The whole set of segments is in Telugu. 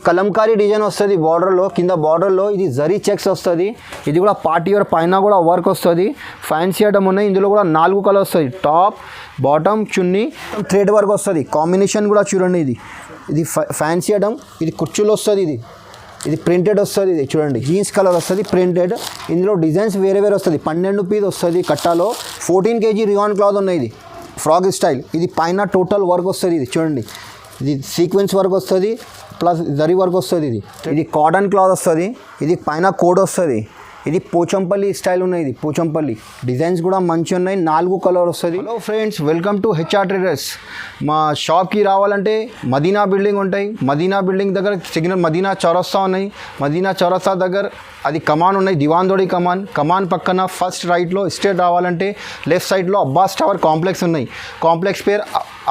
కలంకారీ డిజైన్ వస్తుంది బార్డర్లో, కింద బార్డర్లో ఇది జరీ చెక్స్ వస్తుంది. ఇది కూడా పార్టీ వేర్ పైన కూడా వర్క్ వస్తుంది. ఫ్యాన్సీ ఐటమ్ ఉన్నాయి. ఇందులో కూడా 4 కలర్ వస్తుంది. టాప్, బాటమ్, చున్నీ, థ్రెడ్ వర్క్ వస్తుంది. కాంబినేషన్ కూడా చూడండి. ఇది ఫ్యాన్సీ ఐటమ్. ఇది కుర్చీలో వస్తుంది. ఇది ప్రింటెడ్ వస్తుంది. ఇది చూడండి జీన్స్ కలర్ వస్తుంది ప్రింటెడ్. ఇందులో డిజైన్స్ వేరే వస్తుంది. 12 పీస్ వస్తుంది కట్టాలో. 14 kg రియాన్ క్లాత్ ఉన్నాయి. ఇది ఫ్రాక్ స్టైల్. ఇది పైన టోటల్ వర్క్ వస్తుంది. ఇది చూడండి, ఇది సీక్వెన్స్ వర్క్ వస్తుంది ప్లస్ జరీ వర్క్ వస్తుంది. ఇది కాటన్ క్లాత్ వస్తుంది. ఇది పైన కోడ్ వస్తుంది. ఇది పోచంపల్లి స్టైల్ ఉన్నాయి. ఇది పోచంపల్లి డిజైన్స్ కూడా మంచిగా ఉన్నాయి. 4 కలర్ వస్తుంది. Hello friends, welcome to HR traders. మా షాప్కి రావాలంటే మదీనా బిల్డింగ్ ఉంటాయి. మదీనా బిల్డింగ్ దగ్గర సిగ్నల్ మదీనా చౌరస్తా ఉన్నాయి. మదీనా చౌరస్తా దగ్గర అది కమాన్ ఉన్నాయి. దివాన్దోడి కమాన్ పక్కన ఫస్ట్ రైట్లో స్ట్రేట్ రావాలంటే లెఫ్ట్ సైడ్లో అబ్బాస్ టవర్ కాంప్లెక్స్ ఉన్నాయి. కాంప్లెక్స్ పేరు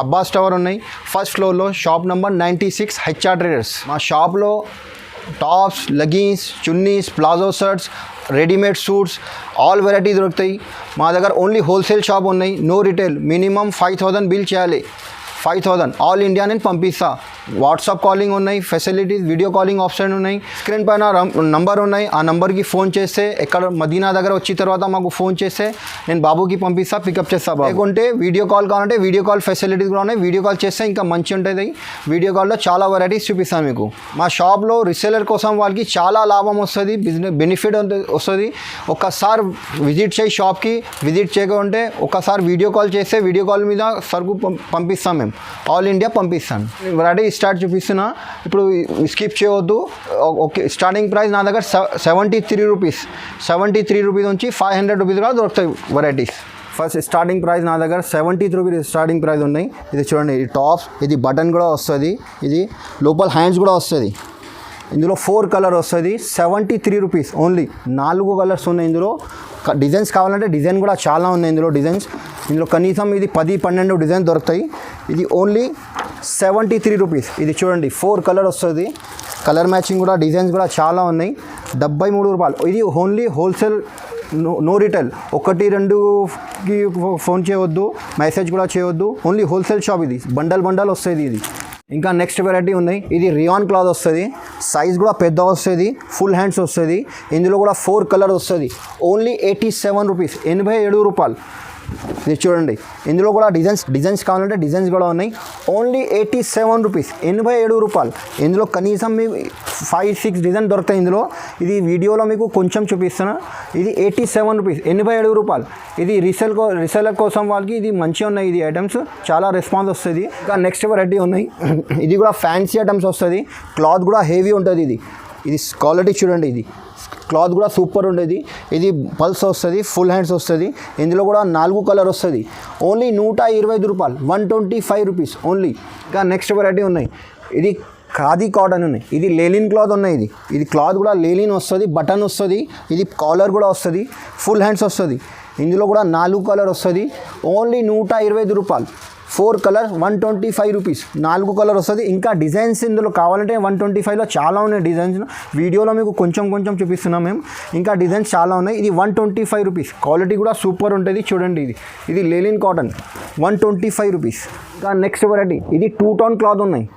అబ్బాస్ టవర్ ఉన్నాయి. ఫస్ట్ ఫ్లోర్లో షాప్ నెంబర్ 96 హెచ్ఆర్ ట్రేడర్స్. మా షాప్లో tops, leggings, chunnis, palazzo shirts, readymade suits all variety దొరుకుతాయి. మా దగ్గర ఓన్లీ హోల్సేల్ షాప్ ఉన్నాయి. No retail. మినిమం 5000 బిల్ చేయాలి. 5000 ఆల్ ఇండియా నేను పంపిస్తా. వాట్సాప్ కాలింగ్ ఉన్నాయి, ఫెసిలిటీస్ వీడియో కాలింగ్ ఆప్షన్ ఉన్నాయి. స్క్రీన్ పైన నంబర్ ఉన్నాయి. ఆ నంబర్కి ఫోన్ చేస్తే ఎక్కడ మదీనా దగ్గర వచ్చిన తర్వాత మాకు ఫోన్ చేస్తే నేను బాబుకి పంపిస్తా, పికప్ చేస్తా. లేకుంటే వీడియో కాల్ కావాలంటే వీడియో కాల్ ఫెసిలిటీస్ కూడా ఉన్నాయి. వీడియో కాల్ చేస్తే ఇంకా మంచి ఉంటుంది. వీడియో కాల్లో చాలా వెరైటీస్ చూపిస్తాను మీకు. మా షాప్లో రీసేలర్ కోసం వాళ్ళకి చాలా లాభం వస్తుంది, బిజినెస్ బెనిఫిట్ వస్తుంది. ఒక్కసారి విజిట్ చేయి షాప్కి. విజిట్ చేయకుంటే ఒకసారి వీడియో కాల్ చేస్తే వీడియో కాల్ మీద సరుకు పంపిస్తాం. మేము ఆల్ ఇండియా పంపిస్తాను. వెరైటీ స్టార్ట్ చూపిస్తున్నా. ఇప్పుడు స్కిప్ చేయవద్దు. ఓకే, స్టార్టింగ్ ప్రైస్ నా దగ్గర 73 రూపీస్. 73 రూపీస్ నుంచి 500 రూపీస్ కూడా దొరుకుతాయి వెరైటీస్. ఫస్ట్ స్టార్టింగ్ ప్రైస్ నా దగ్గర 73 రూపీస్ స్టార్టింగ్ ప్రైస్ ఉన్నాయి. ఇది చూడండి, ఇది టాప్స్, ఇది బటన్ కూడా వస్తుంది. ఇది లోపల హ్యాండ్స్ కూడా వస్తుంది. ఇందులో 4 కలర్ వస్తుంది. 73 రూపీస్ ఓన్లీ. 4 కలర్స్ ఉన్నాయి. ఇందులో డిజైన్స్ కావాలంటే డిజైన్ కూడా చాలా ఉన్నాయి. ఇందులో కనీసం ఇది 10-12 డిజైన్ దొరుకుతాయి. ఇది ఓన్లీ 73 రూపీస్. ఇది చూడండి 4 కలర్ వస్తుంది. కలర్ మ్యాచింగ్ కూడా డిజైన్స్ కూడా చాలా ఉన్నాయి. 73 రూపాయలు. ఇది ఓన్లీ హోల్సేల్, నో రిటైల్. 1-2కి ఫోన్ చేయవద్దు, మెసేజ్ కూడా చేయవద్దు. Only wholesale shop. ఇది బండల్ వస్తుంది. ఇది ఇంకా నెక్స్ట్ వెరైటీ ఉన్నాయి. ఇది రియాన్ క్లాత్ వస్తుంది. సైజ్ కూడా పెద్ద వస్తుంది. ఫుల్ హ్యాండ్స్ వస్తుంది. ఇందులో కూడా 4 కలర్ వస్తుంది. ఓన్లీ 87 రూపీస్, 87 రూపాయలు. ఇది చూడండి, ఇందులో కూడా డిజైన్స్ కావాలంటే డిజైన్స్ కూడా ఉన్నాయి. ఓన్లీ 87 రూపీస్, 87 రూపాయలు. ఇందులో కనీసం మీకు 5-6 డిజైన్ దొరుకుతాయి. ఇది వీడియోలో మీకు కొంచెం చూపిస్తున్నా. ఇది 87 రూపీస్, 87 రూపాయలు. ఇది రీసెలర్ కోసం వాళ్ళకి ఇది మంచిగా ఉన్నాయి. ఇది ఐటమ్స్ చాలా రెస్పాన్స్ వస్తుంది. ఇంకా నెక్స్ట్ వెరైటీ ఉన్నాయి. ఇది కూడా ఫ్యాన్సీ ఐటమ్స్ వస్తుంది. క్లాత్ కూడా హెవీ ఉంటుంది. ఇది క్వాలిటీ చూడండి. ఇది క్లాత్ కూడా సూపర్ ఉండేది. ఇది పల్స్ వస్తుంది, ఫుల్ హ్యాండ్స్ వస్తుంది. ఇందులో కూడా 4 కలర్ వస్తుంది. ఓన్లీ 125 రూపాయలు, 125 రూపీస్ ఓన్లీ. ఇంకా నెక్స్ట్ వెరైటీ ఉన్నాయి. ఇది ఖాదీ కాటన్ ఉన్నాయి. ఇది లేలిన్ క్లాత్ ఉన్నాయి. ఇది క్లాత్ కూడా లేలిన్ వస్తుంది, బటన్ వస్తుంది. ఇది కాలర్ కూడా వస్తుంది, ఫుల్ హ్యాండ్స్ వస్తుంది. ఇందులో కూడా 4 కలర్ వస్తుంది. ఓన్లీ 125 రూపాయలు. 4 కలర్, 125 రూపీస్. 4 కలర్ వస్తుంది. ఇంకా డిజైన్స్ ఇందులో కావాలంటే 125లో చాలా ఉన్నాయి డిజైన్స్. వీడియోలో మీకు కొంచెం చూపిస్తున్నాం మేము. ఇంకా డిజైన్స్ చాలా ఉన్నాయి. ఇది 125 రూపీస్. క్వాలిటీ కూడా సూపర్ ఉంటుంది. చూడండి, ఇది లేలిన్ కాటన్, 125 రూపీస్. ఇంకా నెక్స్ట్ వెరైటీ, ఇది 2 టోన్ క్లాత్ ఉన్నాయి.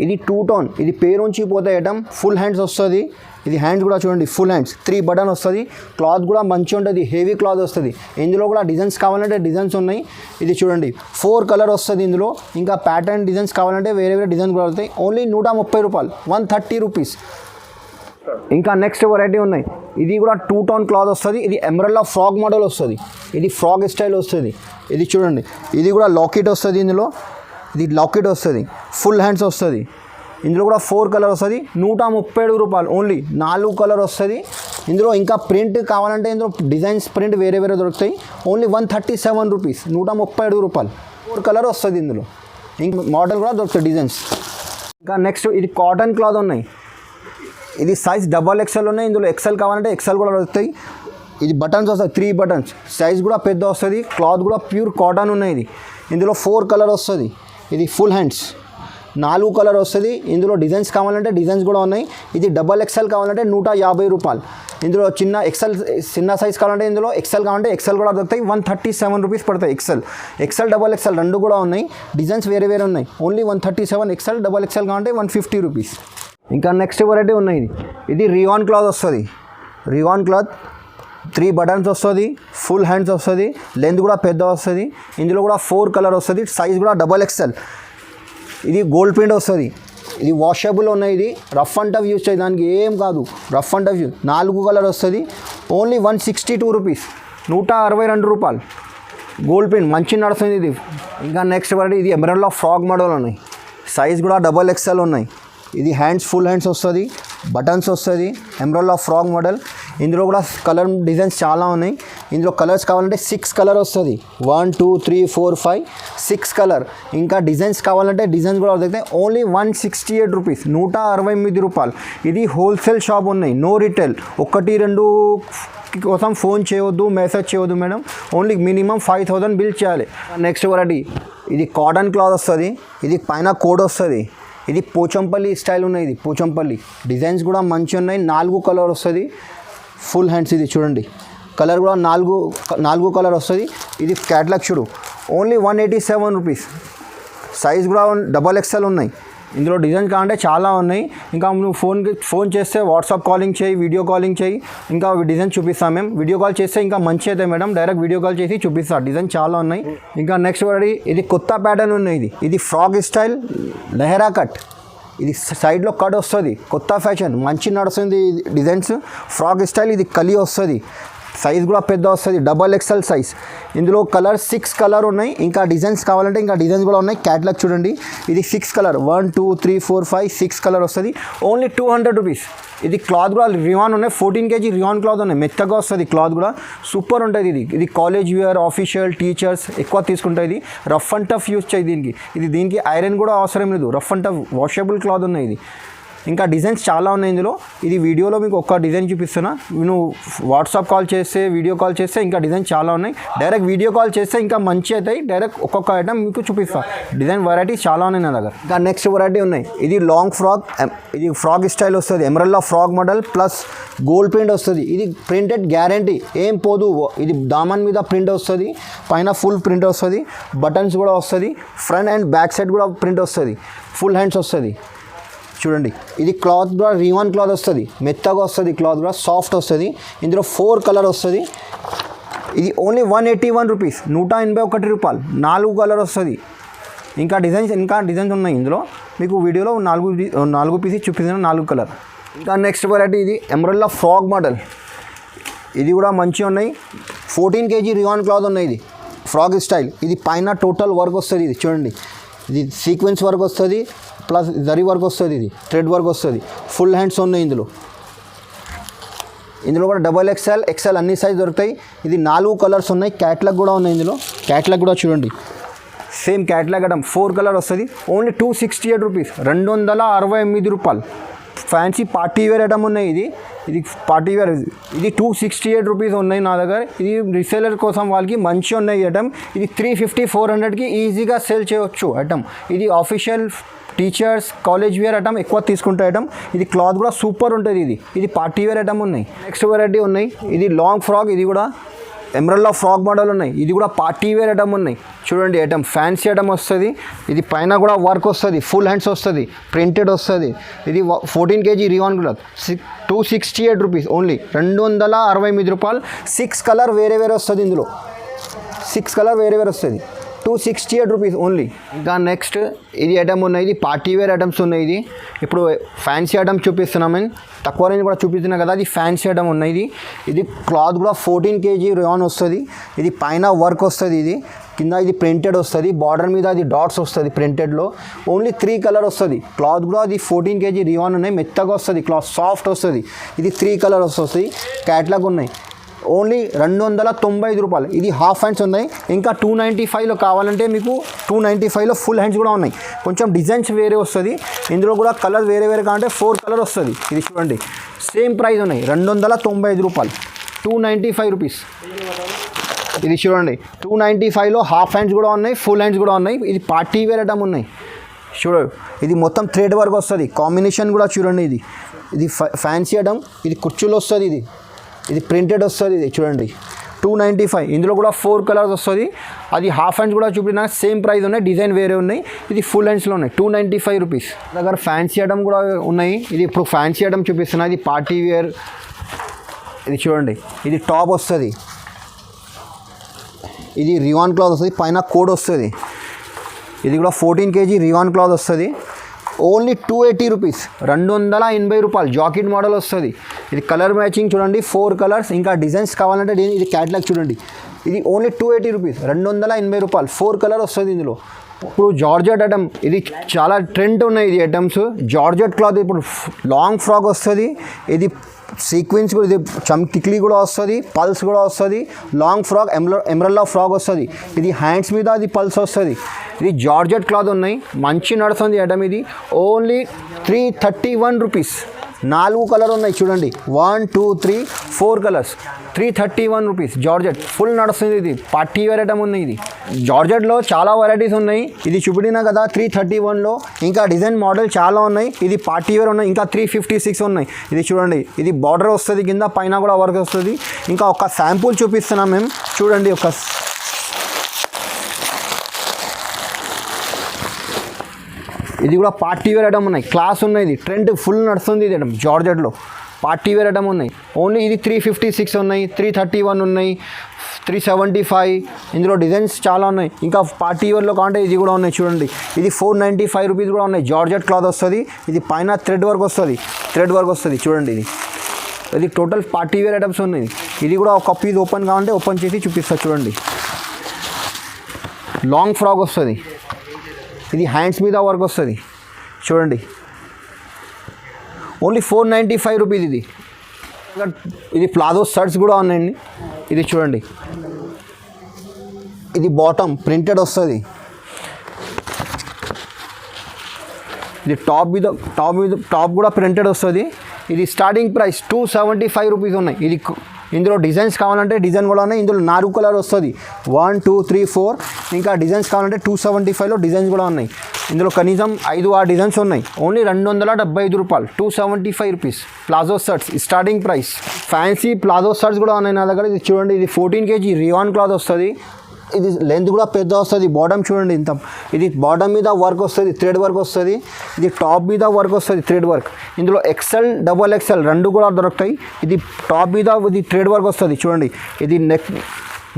ఇది 2 టోన్. ఇది పేరు నుంచి పోతే ఐటమ్. ఫుల్ హ్యాండ్స్ వస్తుంది. ఇది హ్యాండ్స్ కూడా చూడండి, ఫుల్ హ్యాండ్స్, 3 బటన్ వస్తుంది. క్లాత్ కూడా మంచిగా ఉంటుంది, హెవీ క్లాత్ వస్తుంది. ఇందులో కూడా డిజైన్స్ కావాలంటే డిజైన్స్ ఉన్నాయి. ఇది చూడండి 4 కలర్ వస్తుంది ఇందులో. ఇంకా ప్యాటర్న్ డిజైన్స్ కావాలంటే వేరే డిజైన్స్ కూడా వస్తాయి. ఓన్లీ 130 రూపాయలు, 130 రూపీస్. ఇంకా నెక్స్ట్ వెరైటీ ఉన్నాయి. ఇది కూడా 2 టోన్ క్లాత్ వస్తుంది. ఇది ఎమరల్లా ఫ్రాక్ మోడల్ వస్తుంది. ఇది ఫ్రాక్ స్టైల్ వస్తుంది. ఇది చూడండి, ఇది కూడా లాకెట్ వస్తుంది. ఇది లాకెట్ వస్తుంది, ఫుల్ హ్యాండ్స్ వస్తుంది. ఇందులో కూడా 4 కలర్ వస్తుంది. 137 రూపాయలు ఓన్లీ. 4 కలర్ వస్తుంది. ఇందులో ఇంకా ప్రింట్ కావాలంటే ఇందులో డిజైన్స్ ప్రింట్ వేరే దొరుకుతాయి. ఓన్లీ 137 రూపీస్, 137 రూపాయలు. 4 కలర్ వస్తుంది. ఇందులో ఇంకా మోడల్ కూడా దొరుకుతాయి, డిజైన్స్. ఇంకా నెక్స్ట్ ఇది కాటన్ క్లాత్ ఉన్నాయి. ఇది సైజ్ XXL ఉన్నాయి. ఇందులో XL కావాలంటే XL కూడా దొరుకుతాయి. ఇది బటన్స్ వస్తాయి, 3 బటన్స్. సైజ్ కూడా పెద్ద వస్తుంది. క్లాత్ కూడా ప్యూర్ కాటన్ ఉన్నాయి. ఇందులో 4 కలర్ వస్తుంది. ఇది ఫుల్ హ్యాండ్స్, 4 కలర్ వస్తుంది. ఇందులో డిజైన్స్ కావాలంటే డిజైన్స్ కూడా ఉన్నాయి. ఇది XXL కావాలంటే 150 రూపాయలు. ఇందులో చిన్న సైజ్ కావాలంటే ఇందులో XL కావాలంటే XL కూడా దొరుకుతాయి. 137 రూపీస్ పడతాయి. XL XXL రెండు కూడా ఉన్నాయి. డిజైన్స్ వేరే ఉన్నాయి. ఓన్లీ 137. XL కావాలంటే 150 రూపీస్. ఇంకా నెక్స్ట్ వెరైటీ ఉన్నాయి. ఇది రియాన్ క్లాత్ వస్తుంది. రియాన్ క్లాత్ 3 బటన్స్ వస్తుంది, ఫుల్ హ్యాండ్స్ వస్తుంది, లెంత్ కూడా పెద్ద వస్తుంది. ఇందులో కూడా 4 కలర్ వస్తుంది, సైజ్ కూడా XXL. ఇది గోల్డ్ ప్రింట్ వస్తుంది. ఇది వాషబుల్ ఉన్నాయి. ఇది రఫ్ అండ్ టఫ్ యూజ్ చేయి, దానికి ఏం కాదు. Rough and tough use 4 colour వస్తుంది. ఓన్లీ 162 రూపీస్, 162 రూపాయలు. గోల్డ్ ప్రింట్ మంచి నడుస్తుంది ఇది. ఇంకా నెక్స్ట్ వెరైటీ ఇది ఎమరాల్డ్ ఫ్రాక్ మోడల్ ఉన్నాయి. సైజ్ కూడా XXL ఉన్నాయి. ఇది హ్యాండ్స్ ఫుల్ హ్యాండ్స్ వస్తుంది, బటన్స్ వస్తుంది, ఎమరాల్డ్ ఫ్రాక్ మోడల్. ఇందులో కూడా కలర్ డిజైన్స్ చాలా ఉన్నాయి. ఇందులో కలర్స్ కావాలంటే 6 కలర్ వస్తుంది. 1 2 3 4 5 6 కలర్. ఇంకా డిజైన్స్ కావాలంటే డిజైన్స్ కూడా దొరుకుతాయి. ఓన్లీ 168 రూపీస్, 168 రూపాయలు. ఇది హోల్సేల్ షాప్ ఉన్నాయి, నో రిటైల్. 1 2 కోసం ఫోన్ చేయవద్దు, మెసేజ్ చేయవద్దు మేడం. ఓన్లీ మినిమం 5000 బిల్ చేయాలి. నెక్స్ట్ వెరైటీ ఇది కాటన్ క్లాత్ వస్తుంది. ఇది పైన కోడ్ వస్తుంది. ఇది పోచంపల్లి స్టైల్ ఉన్నాయి. ఇది పోచంపల్లి డిజైన్స్ కూడా మంచిగా ఉన్నాయి. 4 కలర్ వస్తుంది, ఫుల్ హ్యాండ్స్. ఇది చూడండి, కలర్ కూడా 4 కలర్ వస్తుంది. ఇది క్యాట్లాగ్ చూడు, ఓన్లీ 187 రూపీస్. సైజ్ కూడా XXL ఉన్నాయి. ఇందులో డిజైన్స్ కావాలంటే చాలా ఉన్నాయి. ఇంకా నువ్వు ఫోన్ చేస్తే వాట్సాప్ కాలింగ్ చేయి, వీడియో కాలింగ్ చేయి, ఇంకా డిజైన్ చూపిస్తాం మేము. వీడియో కాల్ చేస్తే ఇంకా మంచి అవుతాయి మేడం. డైరెక్ట్ వీడియో కాల్ చేసి చూపిస్తాను. డిజైన్ చాలా ఉన్నాయి. ఇంకా నెక్స్ట్ వెరైటీ ఇది కొత్త ప్యాటర్న్ ఉన్నాయి. ఇది ఫ్రాక్ స్టైల్ లెహరా కట్. ఇది సైడ్లో కట్ వస్తుంది, కొత్త ఫ్యాషన్, మంచి నడుస్తుంది డిజైన్స్. ఫ్రాక్ స్టైల్ ఇది కలి వస్తుంది. సైజ్ కూడా పెద్ద వస్తుంది, XXL సైజ్. ఇందులో కలర్ 6 కలర్ ఉన్నాయి. ఇంకా డిజైన్స్ కావాలంటే ఇంకా డిజైన్స్ కూడా ఉన్నాయి. క్యాట్లాగ్ చూడండి, ఇది 6 కలర్, 1 2 3 4 5 6 కలర్ వస్తుంది. Only 200 rupees. ఇది క్లాత్ కూడా రియాన్ ఉన్నాయి, 14 kg రియాన్ క్లాత్ ఉన్నాయి. మెత్తగా వస్తుంది క్లాత్ కూడా, సూపర్ ఉంటుంది. ఇది కాలేజ్ వేర్, ఆఫీషియల్, టీచర్స్ ఎక్కువ తీసుకుంటాయి. ఇది రఫ్ అండ్ టఫ్ యూజ్ చేయి దీనికి ఐరన్ కూడా అవసరం లేదు. Rough and tough washable cloth ఉన్నాయి. ఇది ఇంకా డిజైన్స్ చాలా ఉన్నాయి ఇందులో. ఇది వీడియోలో మీకు ఒక్క డిజైన్ చూపిస్తున్నా. నువ్వు వాట్సాప్ కాల్ చేస్తే, వీడియో కాల్ చేస్తే ఇంకా డిజైన్ చాలా ఉన్నాయి. డైరెక్ట్ వీడియో కాల్ చేస్తే ఇంకా మంచి అవుతాయి. డైరెక్ట్ ఒక్కొక్క ఐటమ్ మీకు చూపిస్తాను. డిజైన్ వెరైటీస్ చాలా ఉన్నాయి నా దగ్గర. ఇంకా నెక్స్ట్ వెరైటీ ఉన్నాయి. ఇది లాంగ్ ఫ్రాక్. ఇది ఫ్రాక్ స్టైల్ వస్తుంది, emerald frock model plus gold print వస్తుంది. ఇది ప్రింటెడ్ గ్యారంటీ, ఏం పోదు. ఇది దామన్ మీద ప్రింట్ వస్తుంది, పైన ఫుల్ ప్రింట్ వస్తుంది, బటన్స్ కూడా వస్తుంది, ఫ్రంట్ అండ్ బ్యాక్ సైడ్ కూడా ప్రింట్ వస్తుంది, ఫుల్ హ్యాండ్స్ వస్తుంది. చూడండి, ఇది క్లాత్ కూడా రియాన్ క్లాత్ వస్తుంది, మెత్తగా వస్తుంది. క్లాత్ కూడా సాఫ్ట్ వస్తుంది. ఇందులో 4 కలర్ వస్తుంది. ఇది ఓన్లీ 181 రూపీస్, 181 రూపాయలు. 4 కలర్ వస్తుంది. ఇంకా డిజైన్స్ ఉన్నాయి ఇందులో. మీకు వీడియోలో 4 పీసెస్ చూపించిన 4 కలర్. ఇంకా నెక్స్ట్ వెరైటీ ఇది ఎమరాల్డ్ ఫ్రాక్ మోడల్. ఇది కూడా మంచిగా ఉన్నాయి. 14 kg రియాన్ క్లాత్ ఉన్నాయి. ఇది ఫ్రాక్ స్టైల్. ఇది పైన టోటల్ వర్క్ వస్తుంది. ఇది చూడండి, ఇది సీక్వెన్స్ వర్క్ వస్తుంది, ప్లస్ జరీ వర్క్ వస్తుంది, ఇది థ్రెడ్ వర్క్ వస్తుంది. ఫుల్ హ్యాండ్స్ ఉన్నాయి ఇందులో. కూడా XXL అన్ని సైజ్ దొరుకుతాయి. ఇది 4 కలర్స్ ఉన్నాయి. క్యాట్లాగ్ కూడా ఉన్నాయి ఇందులో. క్యాట్లాగ్ కూడా చూడండి, సేమ్ క్యాట్లాగ్ ఐటమ్ 4 కలర్ వస్తుంది. ఓన్లీ 268 రూపీస్, 268 రూపాయలు. ఫ్యాన్సీ పార్టీ వేర్ ఐటమ్ ఉన్నాయి. ఇది పార్టీ వేర్. ఇది 268 రూపీస్ ఉన్నాయి నా దగ్గర. ఇది రీసేలర్ కోసం వాళ్ళకి మంచి ఉన్నాయి ఐటమ్. ఇది 350 400కి ఈజీగా సేల్ చేయవచ్చు ఐటమ్. ఇది official, teachers, college wear item ఎక్కువ తీసుకుంటే ఐటమ్. ఇది క్లాత్ కూడా సూపర్ ఉంటుంది. ఇది పార్టీ వేర్ ఐటమ్ ఉన్నాయి. నెక్స్ట్ వెరైటీ ఉన్నాయి. ఇది లాంగ్ ఫ్రాక్. ఇది కూడా ఎమరాల్డ్ ఫ్రాక్ మోడల్ ఉన్నాయి. ఇది కూడా పార్టీ వేర్ ఐటమ్ ఉన్నాయి. చూడండి, ఐటమ్ ఫ్యాన్సీ ఐటమ్ వస్తుంది. ఇది పైన కూడా వర్క్ వస్తుంది, ఫుల్ హ్యాండ్స్ వస్తుంది, ప్రింటెడ్ వస్తుంది. ఇది 14 kg rayon cloth, 268 rupees only, 268 రూపాయలు. 6 కలర్ వేరే వస్తుంది ఇందులో. 6 కలర్ వేరే వస్తుంది, 268 రూపీస్ ఓన్లీ. ఇంకా నెక్స్ట్ ఇది ఐటమ్ ఉన్నాయి. ఇది పార్టీ వేర్ ఐటమ్స్ ఉన్నాయి. ఇది ఇప్పుడు ఫ్యాన్సీ ఐటమ్ చూపిస్తున్నాం. నేను తక్కువ రేంజ్ కూడా చూపిస్తున్నా కదా, అది ఫ్యాన్సీ ఐటమ్ ఉన్నాయి. ఇది క్లాత్ కూడా 14 kg రియాన్ వస్తుంది. ఇది పైన వర్క్ వస్తుంది. ఇది కింద ఇది ప్రింటెడ్ వస్తుంది, బార్డర్ మీద అది డాట్స్ వస్తుంది ప్రింటెడ్లో. ఓన్లీ 3 కలర్ వస్తుంది. క్లాత్ కూడా అది 14 kg రియాన్ ఉన్నాయి, మెత్తగా వస్తుంది, క్లాత్ సాఫ్ట్ వస్తుంది. ఇది 3 కలర్ వస్తుంది. క్యాట్లాగ్ ఉన్నాయి. ఓన్లీ 295 రూపాయలు. ఇది హాఫ్ హ్యాండ్స్ ఉన్నాయి. ఇంకా 295లో కావాలంటే మీకు 295లో ఫుల్ హ్యాండ్స్ కూడా ఉన్నాయి. కొంచెం డిజైన్స్ వేరే వస్తుంది. ఇందులో కూడా కలర్ వేరే కావాలంటే 4 కలర్ వస్తుంది. ఇది చూడండి, సేమ్ ప్రైస్ ఉన్నాయి, 295 రూపాయలు, 295 రూపీస్. ఇది చూడండి, 295లో హాఫ్ హ్యాండ్స్ కూడా ఉన్నాయి, ఫుల్ హ్యాండ్స్ కూడా ఉన్నాయి. ఇది పార్టీ వేర్ ఐటమ్ ఉన్నాయి. చూడండి, ఇది మొత్తం థ్రెడ్ వర్క్ వస్తుంది. కాంబినేషన్ కూడా చూడండి. ఇది ఫ్యాన్సీ ఐటమ్. ఇది కుర్చీలో వస్తుంది. ఇది ప్రింటెడ్ వస్తుంది. ఇది చూడండి, 295. ఇందులో కూడా 4 కలర్స్ వస్తుంది. అది హాఫ్ హ్యాండ్స్ కూడా చూపిన సేమ్ ప్రైస్ ఉన్నాయి, డిజైన్ వేరే ఉన్నాయి. ఇది ఫుల్ హ్యాండ్స్లో ఉన్నాయి, 295 రూపీస్. దగ్గర ఫ్యాన్సీ ఐటమ్ కూడా ఉన్నాయి. ఇది ఇప్పుడు ఫ్యాన్సీ ఐటమ్ చూపిస్తున్నా, ఇది పార్టీ వేర్. ఇది చూడండి, ఇది టాప్ వస్తుంది, ఇది రివాన్ క్లాత్ వస్తుంది, పైన కోడ్ వస్తుంది. ఇది కూడా 14 kg రివాన్ క్లాత్ వస్తుంది. ఓన్లీ 280 రూపీస్, 280 రూపాయలు. జాకెట్ మోడల్ వస్తుంది. ఇది కలర్ మ్యాచింగ్ చూడండి, 4 కలర్స్. ఇంకా డిజైన్స్ కావాలంటే ఇది క్యాట్లాగ్ చూడండి. ఇది ఓన్లీ 280 రూపీస్, 280 రూపాయలు. 4 కలర్ వస్తుంది ఇందులో. ఇప్పుడు జార్జెట్ ఐటమ్, ఇది చాలా ట్రెండ్ ఉన్నాయి ఇది ఐటమ్స్. జార్జెట్ క్లాత్ ఇప్పుడు లాంగ్ ఫ్రాక్ వస్తుంది. ఇది సీక్వెన్స్ కూడా, ఇది టిక్లీ కూడా వస్తుంది, పల్స్ కూడా వస్తుంది. లాంగ్ ఫ్రాక్ ఎమరల్లా ఫ్రాక్ వస్తుంది. ఇది హ్యాండ్స్ మీద అది పల్స్ వస్తుంది. ఇది జార్జెట్ క్లాత్ ఉన్నాయి, మంచి నడుస్తుంది ఐటమ్. ఇది ఓన్లీ 331 రూపీస్. 4 కలర్ ఉన్నాయి చూడండి, 1 2 3 4 కలర్స్. 331 రూపీస్. జార్జెట్ ఫుల్ నడుస్తుంది. ఇది పార్టీ వేర్ ఐటమ్ ఉన్నాయి. ఇది జార్జెట్లో చాలా వెరైటీస్ ఉన్నాయి. ఇది చూపినా కదా 331లో. ఇంకా డిజైన్ మోడల్ చాలా ఉన్నాయి. ఇది పార్టీ వేర్ ఉన్నాయి, ఇంకా 356 ఉన్నాయి. ఇది చూడండి, ఇది బార్డర్ వస్తుంది, కింద పైన కూడా వర్క్ వస్తుంది. ఇంకా ఒక శాంపుల్ చూపిస్తున్నాం మేము, చూడండి. ఇది కూడా పార్టీ వేర్ ఐటమ్ ఉన్నాయి, క్లాస్ ఉన్నాయి. ఇది ట్రెండ్ ఫుల్ నడుస్తుంది ఇది ఐటమ్. జార్జెట్లో పార్టీ వేర్ ఐటమ్ ఉన్నాయి. ఓన్లీ ఇది 356 ఉన్నాయి, 331 ఉన్నాయి, 375. ఇందులో డిజైన్స్ చాలా ఉన్నాయి. ఇంకా పార్టీ వేర్లో కావాలంటే ఇది కూడా ఉన్నాయి చూడండి. ఇది 495 రూపీస్ కూడా ఉన్నాయి. జార్జెట్ క్లాత్ వస్తుంది. ఇది పైన థ్రెడ్ వర్క్ వస్తుంది చూడండి. ఇది టోటల్ పార్టీ వేర్ ఐటమ్స్ ఉన్నాయి. ఇది కూడా ఒక పీస్ ఓపెన్ కావాలంటే ఓపెన్ చేసి చూపిస్తా చూడండి. లాంగ్ ఫ్రాక్ వస్తుంది. ఇది హ్యాండ్స్ మీద వర్క్ వస్తుంది చూడండి. Only 495 rupees. ఇది ప్లాజో షర్ట్స్ కూడా ఉన్నాయండి. ఇది చూడండి, ఇది బాటమ్ ప్రింటెడ్ వస్తుంది. ఇది టాప్ కూడా ప్రింటెడ్ వస్తుంది. ఇది స్టార్టింగ్ ప్రైస్ 275 రూపీస్ ఉన్నాయి. ఇందులో డిజైన్స్ కావాలంటే డిజైన్ కూడా ఉన్నాయి. ఇందులో 4 కలర్ వస్తుంది, 1 2 3 4. ఇంకా డిజైన్స్ కావాలంటే 275లో డిజైన్స్ కూడా ఉన్నాయి. ఇందులో కనీసం 5-6 డిజైన్స్ ఉన్నాయి. ఓన్లీ 275 రూపాయలు, 275 rupees. Palazzo shirts starting price. Fancy palazzo shirts కూడా ఉన్నాయి నా దగ్గర. ఇది చూడండి, ఇది 14 kg రివాన్ క్లాత్ వస్తుంది. ఇది లెంత్ కూడా పెద్ద వస్తుంది. బాటమ్ చూడండి ఇంత. ఇది బాటమ్ మీద వర్క్ వస్తుంది, థ్రెడ్ వర్క్ వస్తుంది. ఇది టాప్ మీద వర్క్ వస్తుంది, థ్రెడ్ వర్క్. ఇందులో XL, XXL 2 కూడా దొరుకుతాయి. ఇది టాప్ మీద ఇది థ్రెడ్ వర్క్ వస్తుంది చూడండి. ఇది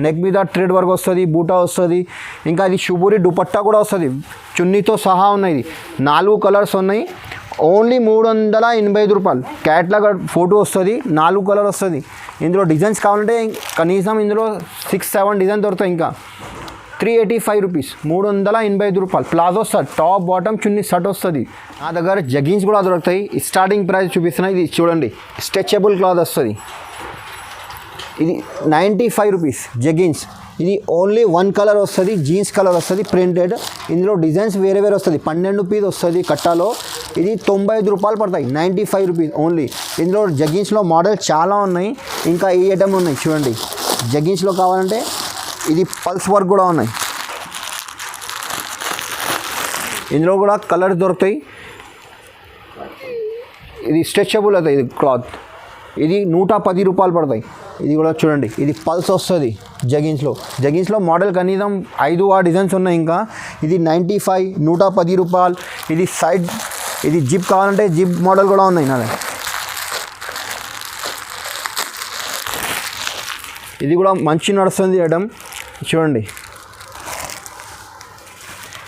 నెక్ మీద థ్రెడ్ వర్క్ వస్తుంది, బూటా వస్తుంది. ఇంకా ఇది షుబూరి దుపట్టా కూడా వస్తుంది, చున్నీతో సహా ఉన్నాయి. 4 కలర్స్ ఉన్నాయి. ఓన్లీ 385 రూపాయలు. క్యాట్లాగ్ ఫోటో వస్తుంది, 4 కలర్ వస్తుంది. ఇందులో డిజైన్స్ కావాలంటే కనీసం ఇందులో 6-7 డిజైన్ దొరుకుతాయి. ఇంకా 385 రూపీస్, 385 రూపాయలు. ప్లాజో షర్ట్, టాప్ బాటమ్ చున్నీ షర్ట్ వస్తుంది. నా దగ్గర జగ్గిన్స్ కూడా దొరుకుతాయి. స్టార్టింగ్ ప్రైస్ చూపిస్తున్నాయి. ఇది చూడండి, స్ట్రెచబుల్ క్లాత్ వస్తుంది. ఇది 95 రూపీస్ జగ్గిన్స్. ఇది ఓన్లీ 1 కలర్ వస్తుంది, జీన్స్ కలర్ వస్తుంది, ప్రింటెడ్. ఇందులో డిజైన్స్ వేరే వస్తుంది. 12 పీస్ వస్తుంది కట్టాలో. ఇది 95 రూపాయలు పడతాయి, 95 రూపీస్ ఓన్లీ. ఇందులో జగ్గిన్స్లో మోడల్ చాలా ఉన్నాయి. ఇంకా ఈ ఐటమ్ ఉన్నాయి చూడండి. జగ్గిన్స్లో కావాలంటే ఇది పల్స్ వర్క్ కూడా ఉన్నాయి. ఇందులో కూడా కలర్స్ దొరుకుతాయి. ఇది స్ట్రెచబుల్ అవుతాయి. ఇది క్లాత్, ఇది 110 రూపాయలు పడతాయి. ఇది కూడా చూడండి, ఇది పల్స్ వస్తుంది జగిన్స్లో మోడల్ కనీసం 5-6 డిజైన్స్ ఉన్నాయి. ఇంకా ఇది 95, 110 రూపాయలు. ఇది సైడ్, ఇది జిప్ కావాలంటే జిప్ మోడల్ కూడా ఉన్నాయి నా దగ్గర. ఇది కూడా మంచి నడుస్తుంది ఐటమ్ చూడండి.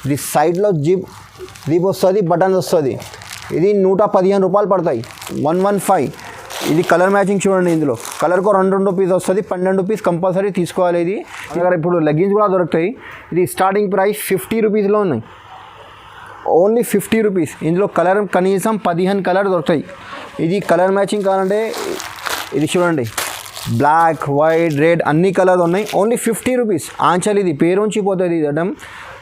ఇది సైడ్లో జిప్ వస్తుంది, బటన్స్ వస్తుంది. ఇది 115 రూపాయలు పడతాయి, 115. ఇది కలర్ మ్యాచింగ్ చూడండి. ఇందులో కలర్కు 2 పీస్ వస్తుంది, 12 పీస్ కంపల్సరీ తీసుకోవాలి. ఇది దగ్గర ఇప్పుడు లెగ్గిన్స్ కూడా దొరుకుతాయి. ఇది స్టార్టింగ్ ప్రైస్ 50 రూపీస్లో ఉన్నాయి, ఓన్లీ 50 రూపీస్. ఇందులో కలర్ కనీసం 15 కలర్ దొరుకుతాయి. ఇది కలర్ మ్యాచింగ్ కావాలంటే ఇది చూడండి, బ్లాక్, వైట్, రెడ్ అన్ని కలర్ ఉన్నాయి. Only 50 rupees. ఆంచల్ ఇది పేరుంచి పోతుంది. ఇది ఐటమ్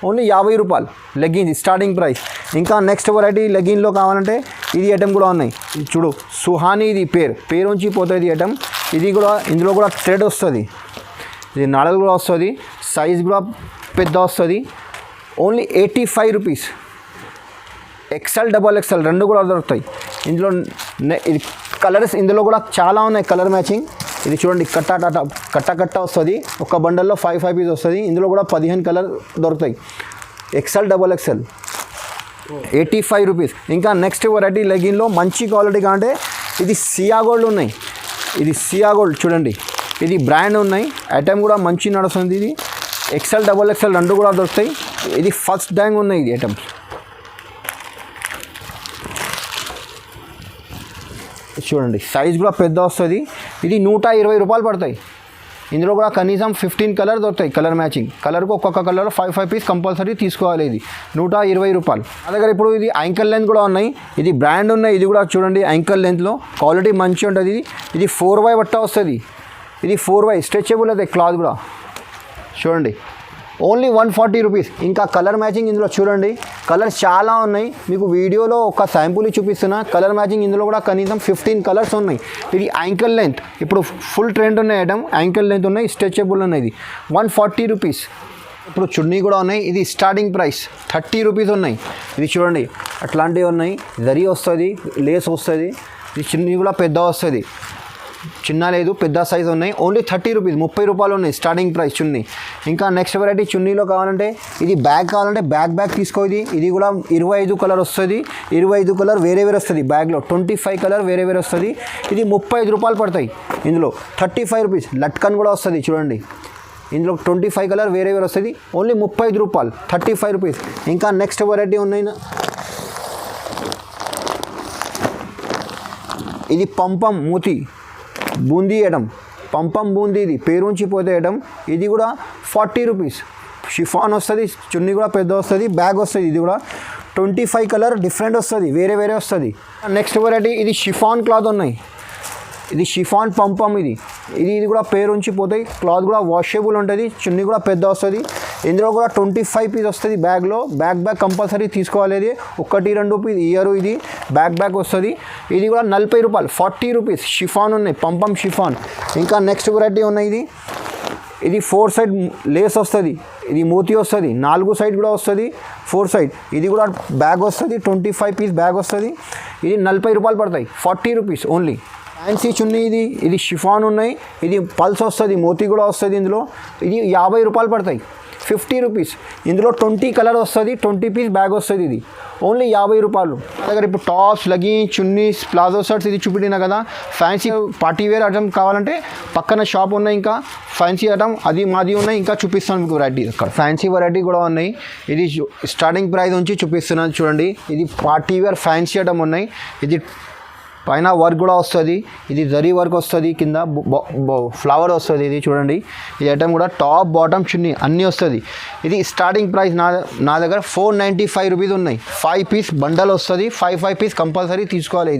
ఓన్లీ 50 రూపాయలు లెగ్గిన్స్ స్టార్టింగ్ ప్రైస్. ఇంకా నెక్స్ట్ వెరైటీ లెగ్గిన్లో కావాలంటే ఇది ఐటమ్ కూడా ఉన్నాయి. చూడు, సుహానీ, ఇది పేరుంచి పోతుంది ఐటమ్. ఇది కూడా, ఇందులో కూడా థ్రెడ్ వస్తుంది. ఇది నడలు కూడా వస్తుంది, సైజ్ కూడా పెద్ద వస్తుంది. Only 85 rupees. XL, XXL 2 కూడా దొరుకుతాయి. ఇందులో ఇది కలర్స్ ఇందులో కూడా చాలా ఉన్నాయి. కలర్ మ్యాచింగ్ ఇది చూడండి కట్ట వస్తుంది. ఒక బండల్లో 5 పీస్ వస్తుంది. ఇందులో కూడా 15 కలర్ దొరుకుతాయి. XL XXL 85 rupees. ఇంకా నెక్స్ట్ వెరైటీ లెగిన్లో మంచి క్వాలిటీ కాంటే ఇది సియా గోల్డ్ ఉన్నాయి. ఇది సియా గోల్డ్ చూడండి, ఇది బ్రాండ్ ఉన్నాయి. ఐటమ్ కూడా మంచి నడుస్తుంది. ఇది XL XXL రెండు కూడా దొరుకుతాయి. ఇది ఫస్ట్ డ్యాంగ్ ఉన్నాయి. ఇది ఐటమ్స్ చూడండి, సైజ్ కూడా పెద్ద వస్తుంది. ఇది 120 రూపాయలు పడతాయి. ఇందులో కూడా కనీసం 15 కలర్ దొరుకుతాయి. కలర్ మ్యాచింగ్ కలర్కు ఒక్కొక్క కలర్ 5 పీస్ కంపల్సరీ తీసుకోవాలి. ఇది 120 రూపాయలు. నా దగ్గర ఇప్పుడు ఇది యాంకల్ లెంత్ కూడా ఉన్నాయి. ఇది బ్రాండ్ ఉన్నాయి. ఇది కూడా చూడండి యాంకల్ లెంత్లో క్వాలిటీ మంచిగా ఉంటుంది. ఇది 4Y బట్ట వస్తుంది. ఇది 4Y స్ట్రెచబుల్ అయితే క్లాత్ కూడా చూడండి, ఓన్లీ 140 రూపీస్. ఇంకా కలర్ మ్యాచింగ్ ఇందులో చూడండి, కలర్స్ చాలా ఉన్నాయి. మీకు వీడియోలో ఒక శాంపుల్ చూపిస్తున్నా. కలర్ మ్యాచింగ్ ఇందులో కూడా కనీసం 15 కలర్స్ ఉన్నాయి. ఇది యాంకల్ లెంత్ ఇప్పుడు ఫుల్ ట్రెండ్ ఉన్నాయి. ఐటమ్ యాంకల్ లెంత్ ఉన్నాయి, స్ట్రెచబుల్ ఉన్నాయి. ఇది 140 రూపీస్. ఇప్పుడు చున్నీ కూడా ఉన్నాయి. ఇది స్టార్టింగ్ ప్రైస్ 30 రూపీస్ ఉన్నాయి. ఇది చూడండి అట్లాంటివి ఉన్నాయి. జరీ వస్తుంది, లేస్ వస్తుంది. ఇది చున్నీ కూడా పెద్ద వస్తుంది, చిన్న లేదు పెద్ద సైజ్ ఉన్నాయి. ఓన్లీ 30 రూపీస్, 30 రూపాయలు ఉన్నాయి స్టార్టింగ్ ప్రైస్ చున్నీ. ఇంకా నెక్స్ట్ వెరైటీ చున్నీలో కావాలంటే ఇది బ్యాగ్ కావాలంటే బ్యాగ్ తీసుకో. ఇది కూడా 25 కలర్ వస్తుంది. 25 కలర్ వేరే వస్తుంది బ్యాగ్లో. 25 కలర్ వేరే వస్తుంది. ఇది 35 రూపాయలు పడతాయి. ఇందులో 35 రూపీస్. లట్కన్ కూడా వస్తుంది చూడండి. ఇందులో 25 కలర్ వేరే వస్తుంది. ఓన్లీ 35 రూపాయలు, 35 రూపీస్. ఇంకా నెక్స్ట్ వెరైటీ ఉన్నాయి. ఇది పంపం మూతి బూందీ ఐటమ్, పంపం బూందీ. ఇది పేరుంచిపోతే ఐటమ్. ఇది కూడా 40 రూపీస్. షిఫాన్ వస్తుంది, చున్నీ కూడా పెద్ద వస్తుంది, బ్యాగ్ వస్తుంది. ఇది కూడా 25 కలర్ డిఫరెంట్ వస్తుంది, వేరే వస్తుంది. నెక్స్ట్ వెరైటీ ఇది షిఫాన్ క్లాత్ ఉన్నాయి. ఇది షిఫాన్ పంపం. ఇది కూడా పేరుంచిపోతాయి. క్లాత్ కూడా వాషబుల్ ఉంటుంది. చున్నీ కూడా పెద్ద వస్తుంది. ఇందులో కూడా 25 పీస్ వస్తుంది బ్యాగ్లో. బ్యాగ్ కంపల్సరీ తీసుకోవాలి. ఇది 1-2 పీస్ ఇయర్. ఇది బ్యాగ్ వస్తుంది. ఇది కూడా 40 రూపాయలు, 40 రూపీస్. షిఫాన్ ఉన్నాయి, పంపం షిఫాన్. ఇంకా నెక్స్ట్ వెరైటీ ఉన్నాయి. ఇది 4 సైడ్ లేస్ వస్తుంది. ఇది మోతీ వస్తుంది. 4 సైడ్ కూడా వస్తుంది, 4 సైడ్. ఇది కూడా బ్యాగ్ వస్తుంది. 25 పీస్ బ్యాగ్ వస్తుంది. ఇది 40 రూపాయలు పడతాయి, 40 రూపీస్ ఓన్లీ. ఫ్యాన్సీ చున్నీ. ఇది షిఫాన్ ఉన్నాయి. ఇది పల్స్ వస్తుంది, మోతీ కూడా వస్తుంది. ఇందులో ఇది 50 రూపాయలు పడతాయి, 50 రూపీస్. ఇందులో 20 కలర్ వస్తుంది, 20 పీస్ బ్యాగ్ వస్తుంది. ఇది ఓన్లీ 50 రూపాయలు. దగ్గర ఇప్పుడు tops, leggings, chunnis, palazzo shirts ఇది చూపినా కదా. ఫ్యాన్సీ పార్టీ వేర్ ఐటమ్ కావాలంటే పక్కన షాప్ ఉన్నాయి. ఇంకా ఫ్యాన్సీ ఐటమ్ అది మాది ఉన్నాయి. ఇంకా చూపిస్తాను మీకు వెరైటీ. అక్కడ ఫ్యాన్సీ వెరైటీ కూడా ఉన్నాయి. ఇది స్టార్టింగ్ ప్రైస్ నుంచి చూపిస్తున్నాను చూడండి. ఇది పార్టీ వేర్ ఫ్యాన్సీ ఐటమ్ ఉన్నాయి. ఇది పైన వర్క్ కూడా వస్తుంది. ఇది జరీ వర్క్ వస్తుంది, కింద ఫ్లవర్ వస్తుంది. ఇది చూడండి, ఈ ఐటమ్ కూడా టాప్ బాటమ్ చున్నీ అన్నీ వస్తుంది. ఇది స్టార్టింగ్ ప్రైస్ నా దగ్గర 495 రూపీస్ ఉన్నాయి. 5 పీస్ బండల్ వస్తుంది, 5 పీస్ కంపల్సరీ తీసుకోవాలి.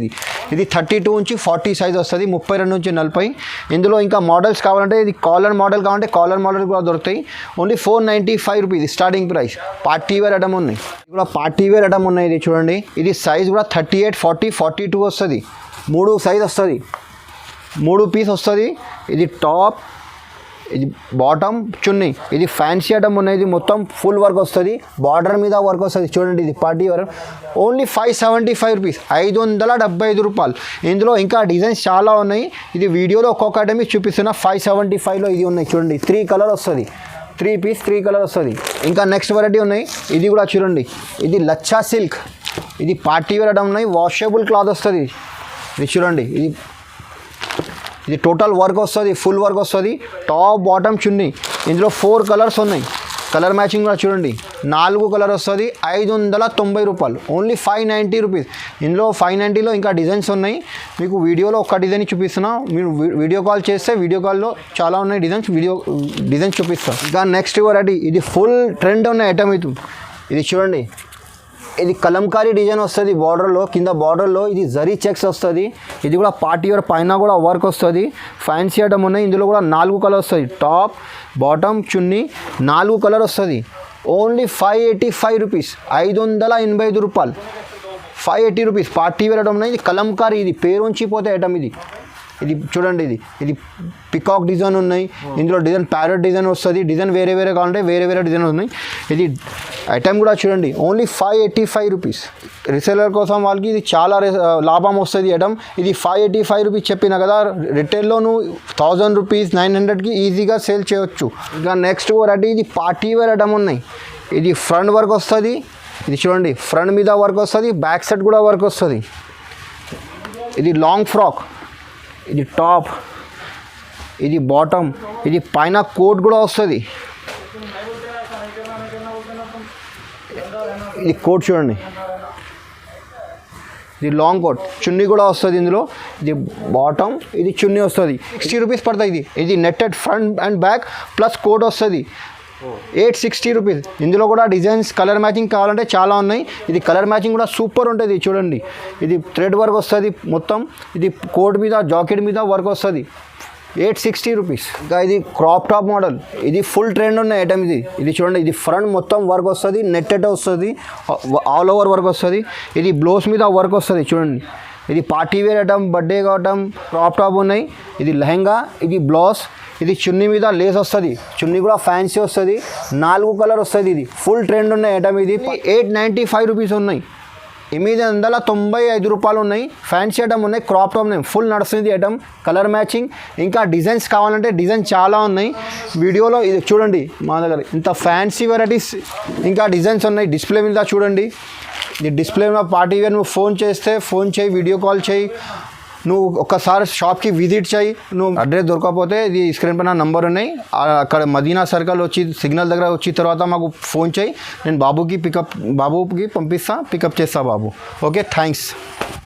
ఇది 32 నుంచి 40 సైజ్ వస్తుంది, 32 నుంచి 40. ఇందులో ఇంకా మోడల్స్ కావాలంటే ఇది కాలర్ మోడల్ కావాలంటే కాలర్ మోడల్ కూడా దొరుకుతాయి. Only 495 rupees starting price. Party wear item ఉన్నాయి. ఇది కూడా పార్టీ వేర్ ఐటమ్ ఉన్నాయి. ఇది చూడండి, ఇది సైజ్ కూడా 38, 40, 42 వస్తుంది. 3 సైజ్ వస్తుంది, 3 పీస్ వస్తుంది. ఇది టాప్, ఇది బాటమ్ చున్నీ. ఇది ఫ్యాన్సీ ఐటమ్ ఉన్నాయి. ఇది మొత్తం ఫుల్ వర్క్ వస్తుంది, బార్డర్ మీద వర్క్ వస్తుంది. చూడండి, ఇది పార్టీ వేర్. ఓన్లీ 575 రూపీస్, 575 రూపాయలు. ఇందులో ఇంకా డిజైన్స్ చాలా ఉన్నాయి. ఇది వీడియోలో ఒక్కొక్క ఐటమ్ చూపిస్తున్నా. 575లో ఇది ఉన్నాయి చూడండి. 3 కలర్ వస్తుంది, 3 పీస్ 3 కలర్ వస్తుంది. ఇంకా నెక్స్ట్ వెరైటీ ఉన్నాయి. ఇది కూడా చూడండి, ఇది లచ్చా సిల్క్. ఇది పార్టీ వేర్ ఐటమ్ ఉన్నాయి. వాషబుల్ క్లాత్ వస్తుంది. ఇది చూడండి, ఇది టోటల్ వర్క్ వస్తుంది, ఫుల్ వర్క్ వస్తుంది. టాప్ బాటమ్ చున్నీ. ఇందులో 4 కలర్స్ ఉన్నాయి. కలర్ మ్యాచింగ్ కూడా చూడండి, 4 కలర్ వస్తుంది. 590 రూపాయలు, ఓన్లీ 590 రూపీస్. ఇందులో 590లో ఇంకా డిజైన్స్ ఉన్నాయి. మీకు వీడియోలో ఒక డిజైన్ చూపిస్తున్నా. మీరు వీడియో కాల్ చేస్తే వీడియో కాల్లో చాలా ఉన్నాయి డిజైన్స్ చూపిస్తాను. ఇంకా నెక్స్ట్ వెరైటీ, ఇది ఫుల్ ట్రెండ్ ఉన్న ఐటమ్. ఇది చూడండి, ఇది కలంకారీ డిజైన్ వస్తుంది. బార్డర్లో, కింద బార్డర్లో ఇది జరీ చెక్స్ వస్తుంది. ఇది కూడా పార్టీ వేర్, పైన కూడా వర్క్ వస్తుంది. ఫ్యాన్సీ ఐటమ్ ఉన్నాయి. ఇందులో కూడా 4 కలర్ వస్తుంది. టాప్ బాటమ్ చున్నీ 4 కలర్ వస్తుంది. ఓన్లీ 585 రూపీస్, 585 రూపాయలు, 580 రూపీస్. పార్టీ వేర్ ఐటమ్ ఉన్నాయి. ఇది కలంకారీ, ఇది పేరుంచిపోతే ఐటమ్. ఇది చూడండి, ఇది పికాక్ డిజైన్ ఉన్నాయి, ఇందులో డిజైన్ ప్యారెట్ డిజైన్ వస్తుంది, డిజైన్ వేరే వేరే కావాలంటే వేరే వేరే డిజైన్ ఉన్నాయి. ఇది ఐటమ్ కూడా చూడండి, ఓన్లీ 585 రూపీస్. రీసేలర్ కోసం వాళ్ళకి ఇది చాలా లాభం వస్తుంది ఐటమ్. ఇది 585 రూపీస్ చెప్పిన కదా, రిటైల్లో నువ్వు 1000 రూపీస్ 900కి ఈజీగా సేల్ చేయొచ్చు. ఇంకా నెక్స్ట్ వెరైటీ ఇది పార్టీ వేర్ ఐటమ్ ఉన్నాయి. ఇది ఫ్రంట్ వర్క్ వస్తుంది, ఇది చూడండి ఫ్రంట్ మీద వర్క్ వస్తుంది, బ్యాక్ సైడ్ కూడా వర్క్ వస్తుంది. ఇది లాంగ్ ఫ్రాక్, ఇది టాప్, ఇది బాటమ్, ఇది పైన కోట్ కూడా వస్తుంది. ఇది కోట్ చూడండి, ఇది లాంగ్ కోట్, చున్నీ కూడా వస్తుంది ఇందులో. ఇది బాటమ్, ఇది చున్నీ వస్తుంది. 60 రూపీస్ పడుతుంది. ఇది netted front and back plus coat వస్తుంది. 860 రూపీస్. ఇందులో కూడా డిజైన్స్ కలర్ మ్యాచింగ్ కావాలంటే చాలా ఉన్నాయి. ఇది కలర్ మ్యాచింగ్ కూడా సూపర్ ఉంటుంది చూడండి. ఇది థ్రెడ్ వర్క్ వస్తుంది మొత్తం, ఇది కోట్ మీద జాకెట్ మీద వర్క్ వస్తుంది. 860 రూపీస్. ఇంకా ఇది క్రాప్ టాప్ మోడల్, ఇది ఫుల్ ట్రెండ్ ఉన్న ఐటమ్. ఇది చూడండి, ఇది ఫ్రంట్ మొత్తం వర్క్ వస్తుంది, నెట్టెడ్ వస్తుంది, ఆల్ ఓవర్ వర్క్ వస్తుంది. ఇది బ్లౌజ్ మీద వర్క్ వస్తుంది చూడండి. ఇది party wear item, birthday item, crop top ఉన్నాయి. ఇది లెహంగా, ఇది బ్లౌజ్, ఇది చున్నీ మీద లేస్ వస్తుంది, చున్నీ కూడా ఫ్యాన్సీ వస్తుంది, 4 కలర్ వస్తుంది. ఇది ఫుల్ ట్రెండ్ ఉన్న ఐటమ్. ఇది 895 రూపీస్ ఉన్నాయి. 895 రూపాయలు ఉన్నాయి. ఫ్యాన్సీ ఐటమ్ ఉన్నాయి, క్రాప్ టాప్ ఉన్నాయి, ఫుల్ నడుస్తుంది ఐటమ్. కలర్ మ్యాచింగ్, ఇంకా డిజైన్స్ కావాలంటే డిజైన్ చాలా ఉన్నాయి. వీడియోలో ఇది చూడండి, మా దగ్గర ఇంత ఫ్యాన్సీ వెరైటీస్ ఇంకా డిజైన్స్ ఉన్నాయి. డిస్ప్లే మీద చూడండి, ఇది డిస్ప్లే మీద పార్టీ వేర్. నువ్వు ఫోన్ చేస్తే ఫోన్ చేయి, వీడియో కాల్ చేయి, నువ్వు ఒక్కసారి షాప్కి విజిట్ చేయి. నువ్వు అడ్రస్ దొరకకపోతే ఇది స్క్రీన్ పైన నంబర్ ఉన్నాయి, అక్కడ మదీనా సర్కిల్ వచ్చి సిగ్నల్ దగ్గర వచ్చిన తర్వాత మాకు ఫోన్ చేయి. నేను బాబుకి పంపిస్తా, పికప్ చేస్తా బాబు. Okay, thanks.